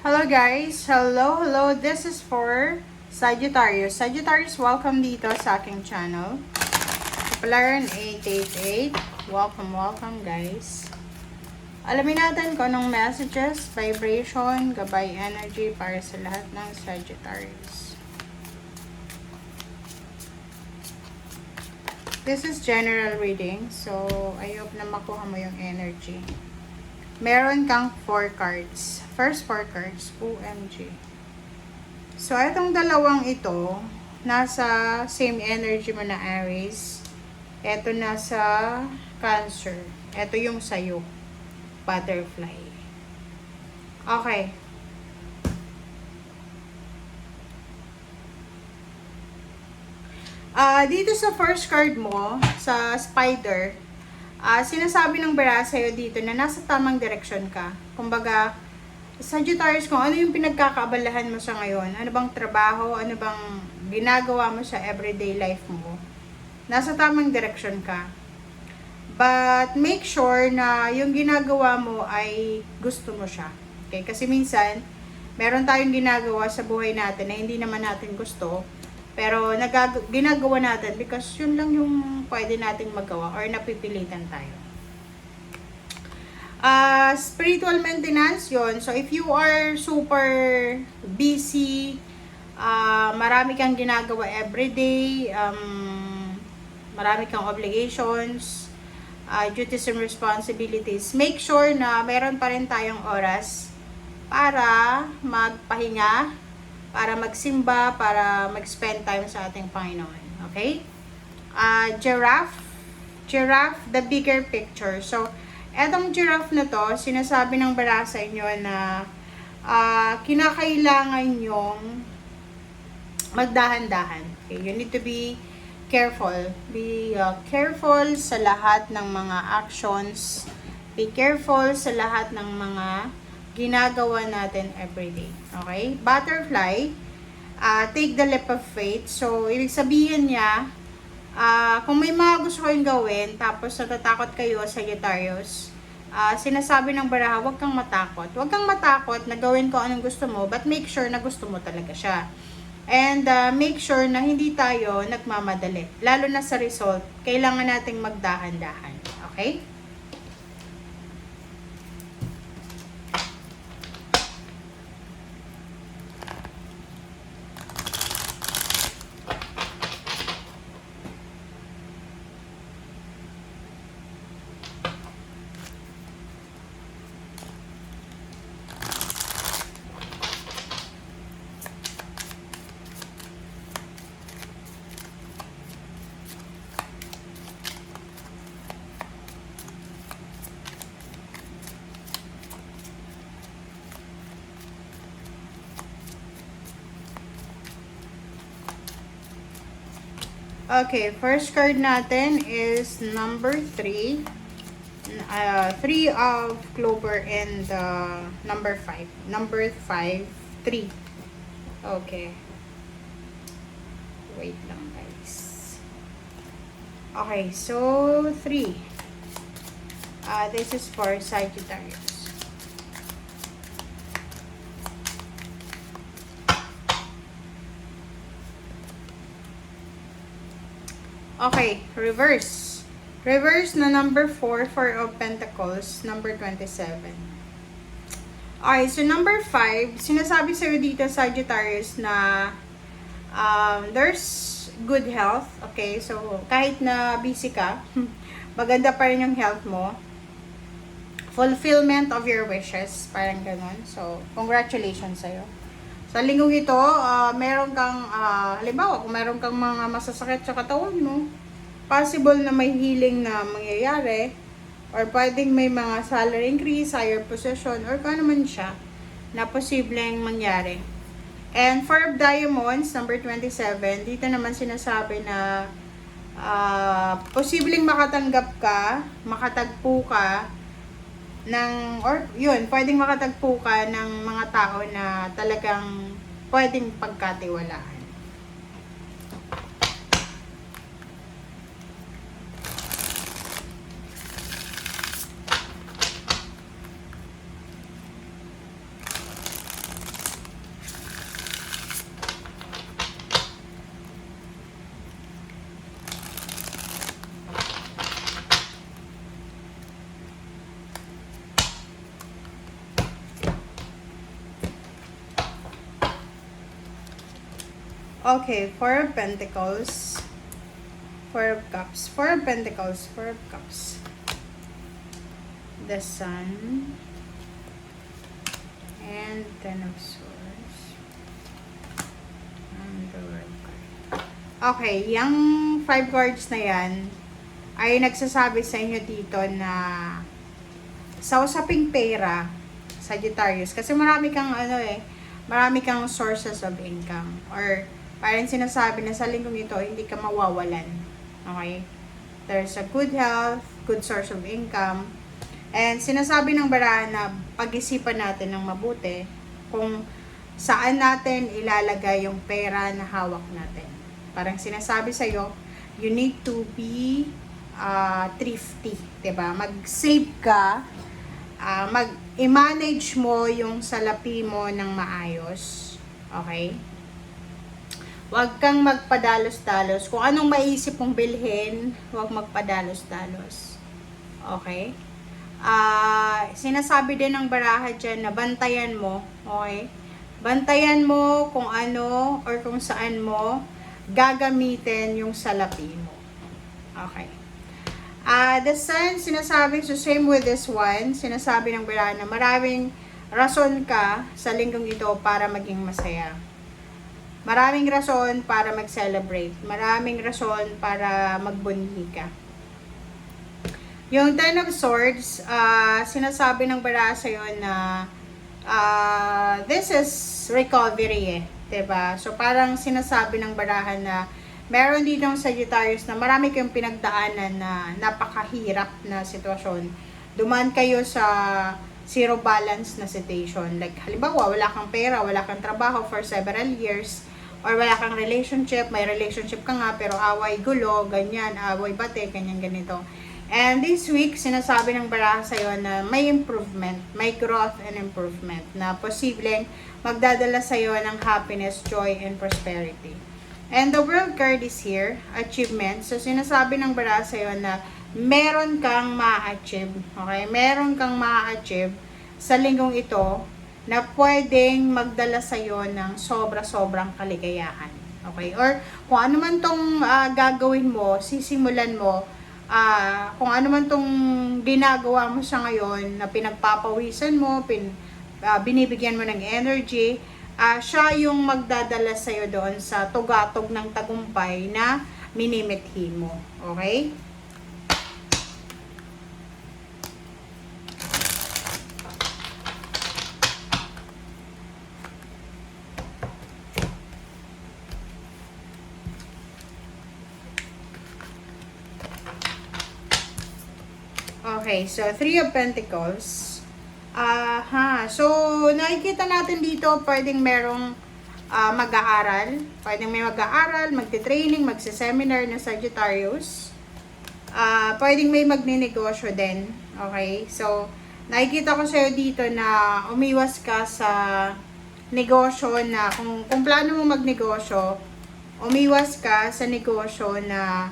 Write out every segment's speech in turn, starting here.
Hello guys! Hello! This is for Sagittarius. Sagittarius, welcome dito sa aking channel. Kapalaran 888. Welcome guys. Alamin natin kung anong messages, vibration, gabay energy para sa lahat ng Sagittarius. This is general reading, so I hope na makuha mo yung energy. Meron kang 4 cards. First 4 cards. OMG. So, itong dalawang ito, nasa same energy mo na Aries. Ito nasa Cancer. Ito yung sayo. Butterfly. Okay. Dito sa first card mo, sa Spider, sinasabi ng bara sa'yo dito na nasa tamang direksyon ka. Kumbaga, Sagittarius, kung ano yung pinagkakaabalahan mo sa ngayon, ano bang trabaho, ano bang ginagawa mo sa everyday life mo, nasa tamang direksyon ka. But make sure na yung ginagawa mo ay gusto mo siya. Okay? Kasi minsan, meron tayong ginagawa sa buhay natin na hindi naman natin gusto, pero ginagawa natin because yun lang yung pwede nating magawa or napipilitan tayo. Spiritual maintenance yun. So, if you are super busy, marami kang ginagawa everyday, marami kang obligations, duties and responsibilities, make sure na meron pa rin tayong oras para magpahinga, para magsimba, para mag-spend time sa ating Panginoon. Okay? Giraffe, the bigger picture. So, etong giraffe na to, sinasabi ng bara sa inyo na kinakailangan yung magdahan-dahan. Okay? You need to be careful. Be careful sa lahat ng mga actions. Be careful sa lahat ng mga ginagawa natin everyday. Okay? Butterfly, take the leap of faith. So, ibig sabihin niya, kung may mga gusto kayong gawin, tapos natatakot kayo, Sagittarius, sinasabi ng baraha, huwag kang matakot. Huwag kang matakot na gawin ko anong gusto mo, but make sure na gusto mo talaga siya. And make sure na hindi tayo nagmamadali. Lalo na sa result, kailangan nating magdahan-dahan. Okay? Okay, first card natin is number 3. 3 of clover and number 5. Number 5, 3. Okay. Wait lang guys. Okay, so 3. This is for Sagittarius. Okay, reverse. Reverse na number 4 for of Pentacles, number 27. Okay, so number 5, sinasabi sa'yo dito, Sagittarius, na there's good health. Okay, so kahit na busy ka, maganda pa rin yung health mo. Fulfillment of your wishes, parang ganun. So, congratulations sa'yo. Sa linggong ito, meron kang, halimbawa, kung meron kang mga masasakit sa katawan mo, possible na may healing na mangyayari, or pwedeng may mga salary increase, higher position, or kung ano man siya, na posibleng mangyari. And for diamonds, number 27, dito naman sinasabi na posibleng makatagpo ka, pwedeng makatagpo ka ng mga tao na talagang pwedeng pagkatiwalaan. Okay, Four of Pentacles. Four of Cups. Four of Pentacles. Four of Cups. The Sun. And Ten of Swords. And the World card. Okay, yung 5 cards na yan ay nagsasabi sa inyo dito na sa usaping pera, Sagittarius, kasi marami kang marami kang sources of income, or parang sinasabi na sa linggong ito hindi ka mawawalan. Okay? There's a good health, good source of income, and sinasabi ng barahan na pag-isipan natin ng mabuti kung saan natin ilalagay yung pera na hawak natin. Parang sinasabi sa'yo, you need to be thrifty, diba? Mag-save ka, i-manage mo yung salapi mo ng maayos. Okay? Huwag kang magpadalos-dalos. Kung anong maisip mong bilhin, huwag magpadalos-dalos. Okay? Sinasabi din ng baraha dyan na bantayan mo. Okay? Bantayan mo kung ano or kung saan mo gagamitin yung salapi mo. Okay. The Sun, sinasabi, so same with this one, sinasabi ng baraha na maraming rason ka sa linggong ito para maging masaya. Maraming rason para mag-celebrate. Maraming rason para magbunyi ka. Yung Ten of Swords, sinasabi ng baraha sa'yo na this is recovery diba? So parang sinasabi ng baraha na meron din ng Sagittarius na marami kayong pinagdaanan na napakahirap na sitwasyon. Dumaan kayo sa zero balance na situation. Like, halimbawa, wala kang pera, wala kang trabaho for several years, or wala kang relationship, may relationship ka nga, pero away gulo, ganyan, away bate, ganyan, ganito. And this week, sinasabi ng baraha sa'yo na may improvement, may growth and improvement, na posibleng magdadala sa'yo ng happiness, joy, and prosperity. And the World card is here, achievement. So, sinasabi ng baraha sa'yo na meron kang ma-achieve, okay? Meron kang ma-achieve sa linggong ito na pwedeng magdala sa'yo ng sobra-sobrang kaligayahan. Okay? Or kung ano man tong gagawin mo, sisimulan mo, kung ano man tong ginagawa mo sa ngayon, na pinagpapawisan mo, binibigyan mo ng energy, siya yung magdadala sa'yo doon sa tugatog ng tagumpay na minimithi mo. Okay? Okay, so Three of Pentacles. So nakikita natin dito, pwedeng merong mag-aaral. Pwedeng may mag-aaral, magte-training, magse-seminar na Sagittarius. Pwedeng may magninegosyo din. Okay, so nakikita ko sa'yo dito na umiwas ka sa negosyo na, kung plano mo magnegosyo, umiwas ka sa negosyo na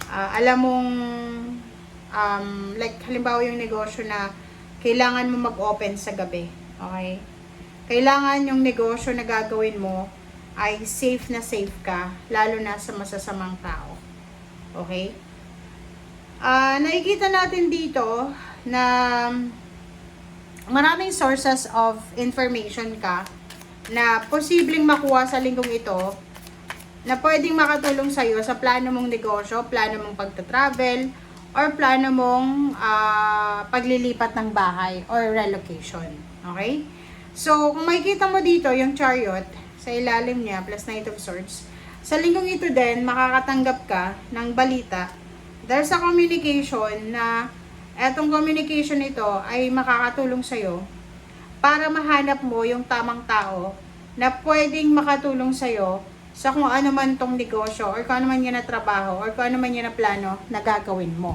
alam mong like halimbawa yung negosyo na kailangan mo mag-open sa gabi. Okay? Kailangan yung negosyo na gagawin mo ay safe na safe ka, lalo na sa masasamang tao. Okay? Nakikita natin dito na maraming sources of information ka na posibleng makuha sa linggong ito na pwedeng makatulong sa'yo sa plano mong negosyo, plano mong pagta-travel, or plano mong paglilipat ng bahay or relocation. Okay? So, kung makikita mo dito yung Chariot, sa ilalim niya, plus Knight of Swords, sa linggong ito din, makakatanggap ka ng balita. There's a communication na etong communication ito ay makakatulong sa'yo para mahanap mo yung tamang tao na pwedeng makatulong sa'yo sa kung ano man tong negosyo or kung ano man yan na trabaho or kung ano man yan na plano na gagawin mo.